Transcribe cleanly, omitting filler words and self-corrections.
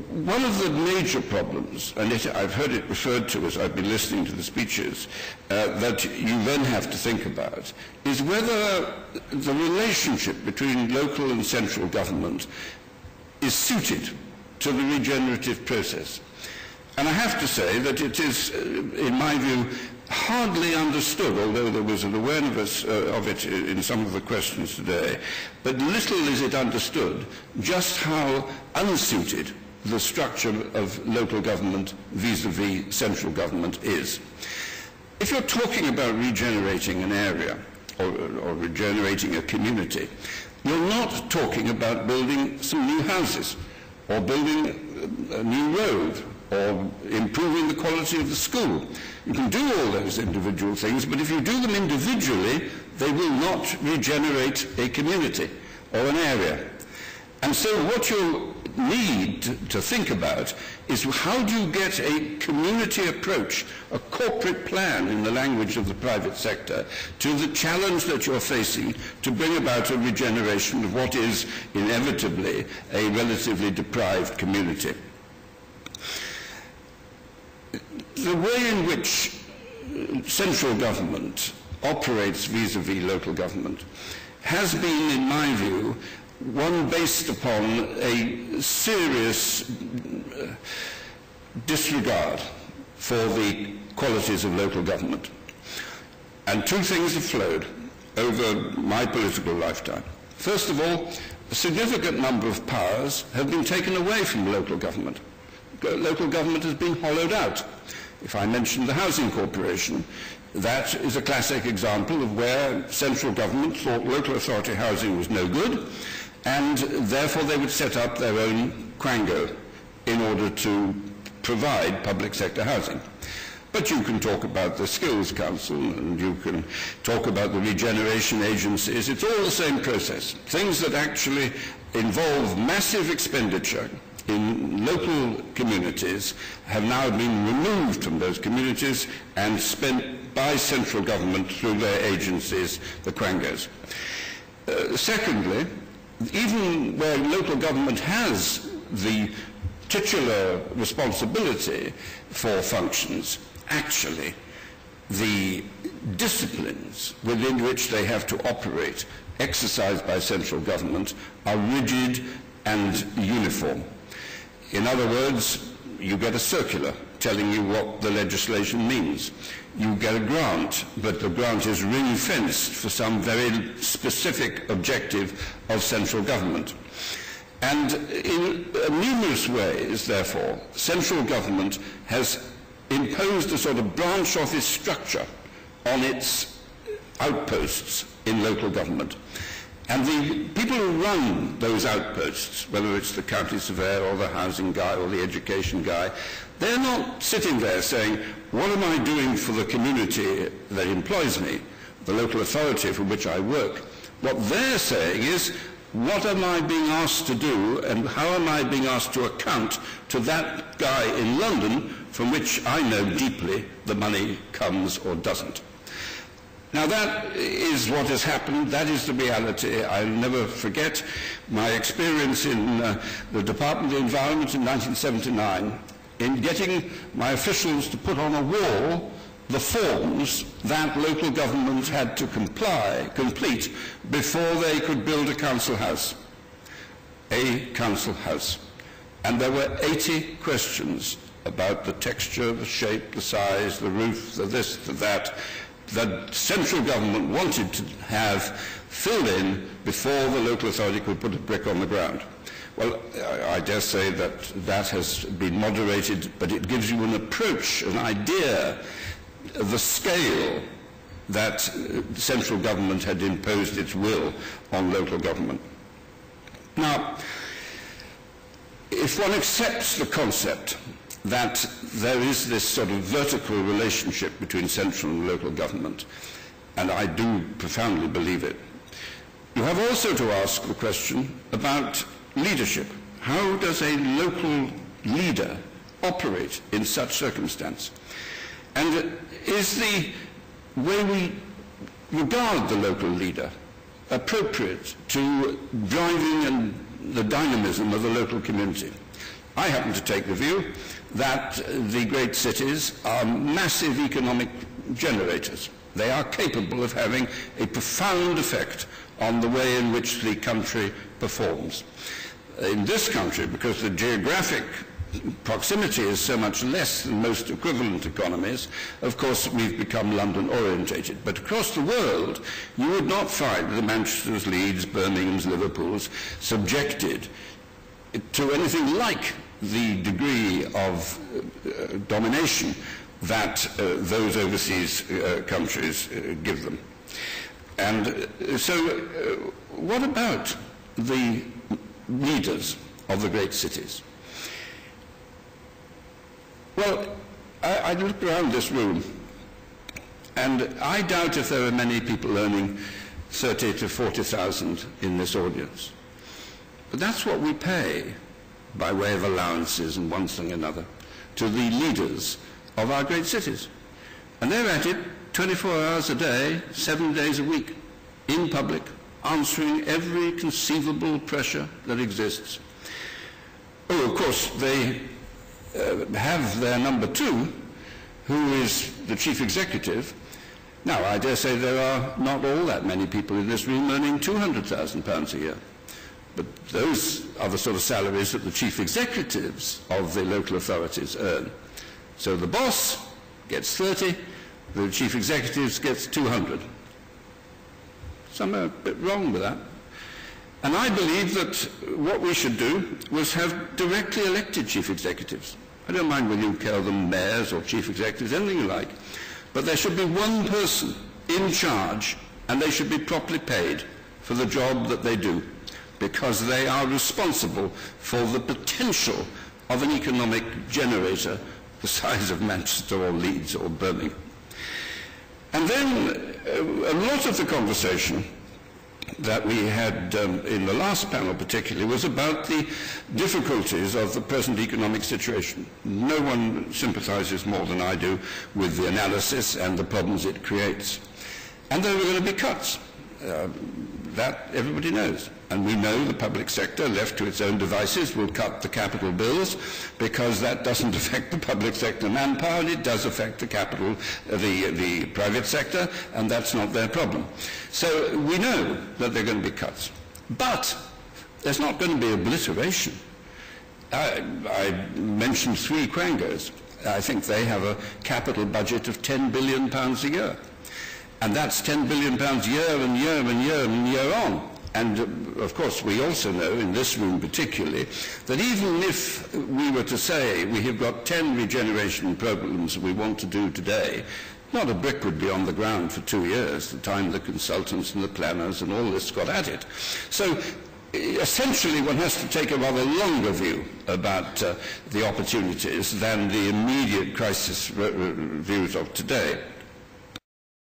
one of the major problems, and I've heard it referred to as I've been listening to the speeches, that you then have to think about, is whether the relationship between local and central government is suited to the regenerative process. And I have to say that it is, in my view, hardly understood, although there was an awareness of it in some of the questions today, but little is it understood just how unsuited the structure of local government vis-à-vis central government is. If you're talking about regenerating an area or regenerating a community, you're not talking about building some new houses or building a new road or improving the quality of the school. You can do all those individual things, but if you do them individually, they will not regenerate a community or an area. And so what you need to think about is how do you get a community approach, a corporate plan in the language of the private sector, to the challenge that you're facing to bring about a regeneration of what is inevitably a relatively deprived community. The way in which central government operates vis-à-vis local government has been, in my view, one based upon a serious disregard for the qualities of local government. And two things have flowed over my political lifetime. First of all, a significant number of powers have been taken away from local government. Local government has been hollowed out. If I mention the Housing Corporation, that is a classic example of where central government thought local authority housing was no good, and therefore they would set up their own quango in order to provide public sector housing. But you can talk about the Skills Council, and you can talk about the regeneration agencies. It's all the same process. Things that actually involve massive expenditure in local communities have now been removed from those communities and spent by central government through their agencies, the quangos. Secondly, even where local government has the titular responsibility for functions, actually the disciplines within which they have to operate, exercised by central government, are rigid and uniform. In other words, you get a circular telling you what the legislation means. You get a grant, but the grant is ring-fenced for some very specific objective of central government. And in numerous ways, therefore, central government has imposed a sort of branch office structure on its outposts in local government. And the people who run those outposts, whether it's the county surveyor or the housing guy or the education guy, they're not sitting there saying, what am I doing for the community that employs me, the local authority for which I work? What they're saying is, what am I being asked to do and how am I being asked to account to that guy in London from which I know deeply the money comes or doesn't? Now that is what has happened, that is the reality. I'll never forget my experience in the Department of the Environment in 1979 in getting my officials to put on a wall the forms that local government had to complete before they could build a council house. A council house. And there were 80 questions about the texture, the shape, the size, the roof, the this, the that central government wanted to have filled in before the local authority could put a brick on the ground. Well, I dare say that that has been moderated, but it gives you an approach, an idea of the scale that central government had imposed its will on local government. Now, if one accepts the concept that there is this sort of vertical relationship between central and local government, and I do profoundly believe it, you have also to ask the question about leadership. How does a local leader operate in such circumstance? And is the way we regard the local leader appropriate to driving the dynamism of the local community? I happen to take the view that the great cities are massive economic generators. They are capable of having a profound effect on the way in which the country performs. In this country, because the geographic proximity is so much less than most equivalent economies, of course we've become London-orientated. But across the world, you would not find the Manchesters, Leeds, Birminghams, Liverpools subjected to anything like the degree of domination that those overseas countries give them. And so what about the leaders of the great cities? Well, I looked around this room, and I doubt if there are many people earning 30 to 40,000 in this audience. But that's what we pay, by way of allowances and one thing or another, to the leaders of our great cities. And they're at it 24 hours a day, 7 days a week, in public, answering every conceivable pressure that exists. Oh, of course, they have their number two, who is the chief executive. Now, I dare say there are not all that many people in this room earning £200,000 a year. But those are the sort of salaries that the chief executives of the local authorities earn. So the boss gets 30, the chief executive gets 200. Something a bit wrong with that. And I believe that what we should do was have directly elected chief executives. I don't mind whether you call them mayors or chief executives, anything you like. But there should be one person in charge, and they should be properly paid for the job that they do, because they are responsible for the potential of an economic generator the size of Manchester or Leeds or Birmingham. And then a lot of the conversation that we had in the last panel particularly was about the difficulties of the present economic situation. No one sympathizes more than I do with the analysis and the problems it creates. And there are going to be cuts. That everybody knows. And we know the public sector, left to its own devices, will cut the capital bills, because that doesn't affect the public sector manpower, and it does affect the capital, the private sector, and that's not their problem. So we know that there are going to be cuts. But there's not going to be obliteration. I mentioned three quangos. I think they have a capital budget of £10 billion a year. And that's £10 billion year and year and year and year on. And of course, we also know, in this room particularly, that even if we were to say we have got 10 regeneration programs we want to do today, not a brick would be on the ground for 2 years, the time the consultants and the planners and all this got at it. So essentially, one has to take a rather longer view about the opportunities than the immediate crisis views of today.